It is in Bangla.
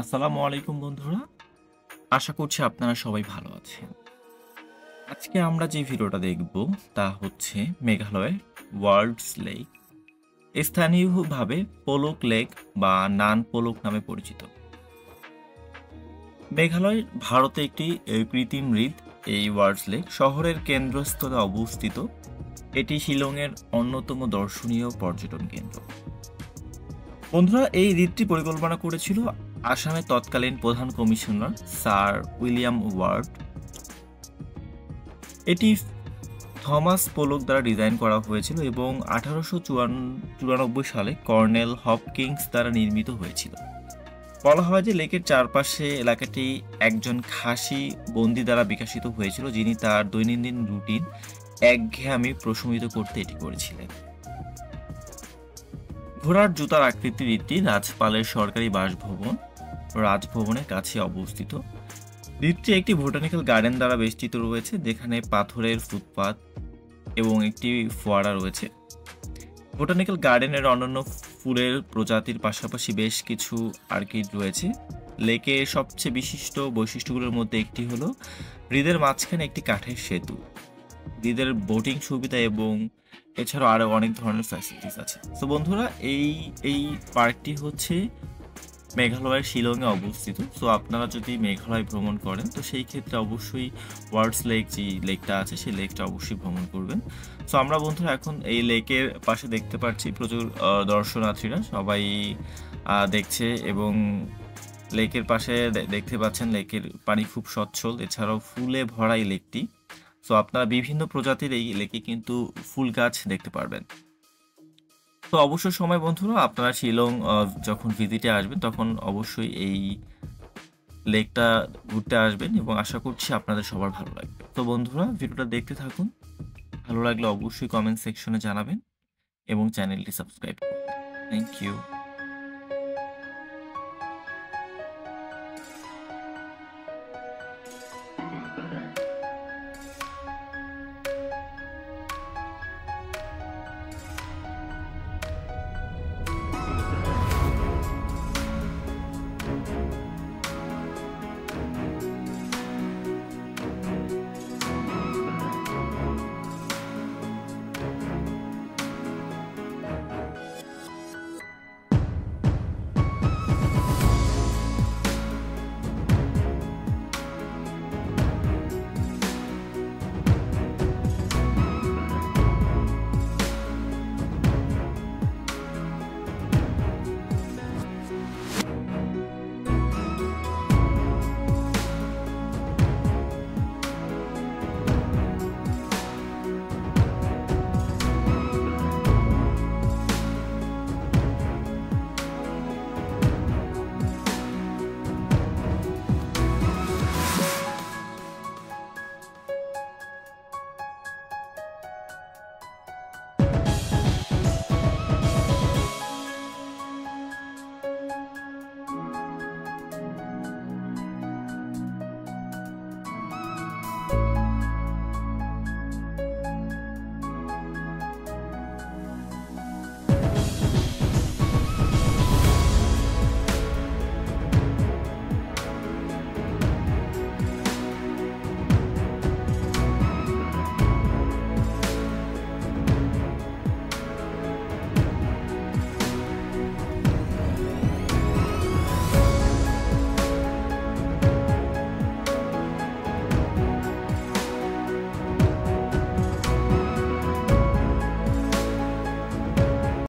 আসসালামু আলাইকুম বন্ধুরা। আশা করছি আপনারা সবাই ভালো আছেন। আজকে আমরা যে ভিডিওটা দেখব তা হচ্ছে মেঘালয়ের ওয়ার্ল্ডস লেক, স্থানীয়ভাবে পোলক লেক বা নান পোলক নামে পরিচিত। মেঘালয় ভারতে একটি কৃত্রিম হ্রদ। এই ওয়ার্ল্ডস লেক শহরের কেন্দ্রস্থলে অবস্থিত। এটি শিলংয়ের অন্যতম দর্শনীয় পর্যটন কেন্দ্র। বন্ধুরা, এই হ্রদটি পরিকল্পনা করেছিল আসামের তৎকালীন প্রধান কমিশনার স্যার উইলিয়াম ওয়ার্ড। এটি থমাস পোলক দ্বারা ডিজাইন করা হয়েছিল এবং 1894 সালে কর্নেল হপকিংস দ্বারা নির্মিত হয়েছিল। বলা হয় যে লেকের চারপাশে এলাকাটি একজন খাসি বন্দী দ্বারা বিকশিত হয়েছিল, যিনি তার দৈনন্দিন রুটিন একঘেয়েমি প্রশমিত করতে এটি করেছিলেন। ঘোড়ার জুতার আকৃতির এটি রাজপালের সরকারি বাসভবন রাজভবনের কাছে অবস্থিত। দ্বীপটি একটি বোটানিক্যাল গার্ডেন দ্বারা বেষ্টিত রয়েছে, যেখানে পাথরের ফুটপাত এবং একটি ফোয়ারা রয়েছে। বোটানিক্যাল গার্ডেনের অন্যান্য ফুলের প্রজাতির পাশাপাশি বেশ কিছু অর্কিড রয়েছে। লেকের সবচেয়ে বিশিষ্ট বৈশিষ্ট্যগুলোর মধ্যে একটি হলো হ্রদের মাঝখানে একটি কাঠের সেতু। হ্রদের বোটিং সুবিধা এবং এছাড়াও আরও অনেক ধরনের ফ্যাসিলিটিস আছে। তো বন্ধুরা, এই এই পার্কটি হচ্ছে মেঘালয়ের শিলংয়ে অবস্থিত। সো আপনারা যদি মেঘালয় ভ্রমণ করেন তো সেই ক্ষেত্রে অবশ্যই ওয়ার্ল্ডস লেক যে লেকটা আছে সেই লেকটা অবশ্যই ভ্রমণ করবেন। সো আমরা বন্ধুরা এখন এই লেকের পাশে দেখতে পাচ্ছি প্রচুর দর্শনার্থীরা সবাই দেখছে এবং লেকের পাশে দেখতে পাচ্ছেন লেকের পানি খুব সচ্ছল, এছাড়াও ফুলে ভরা এই লেকটি। সো আপনারা বিভিন্ন প্রজাতির এই লেকে কিন্তু ফুল গাছ দেখতে পারবেন। তো অবসর সময় বন্ধুরা আপনারা শিলং যখন ভিজিটে আসবেন তখন অবশ্যই এই লেকটা ঘুরতে আসবেন এবং আশা করছি আপনাদের সবার ভালো লাগবে। তো বন্ধুরা, ভিডিওটা দেখতে থাকুন। ভালো লাগলে অবশ্যই কমেন্ট সেকশনে জানাবেন এবং চ্যানেলটি সাবস্ক্রাইব করবেন। Thank you.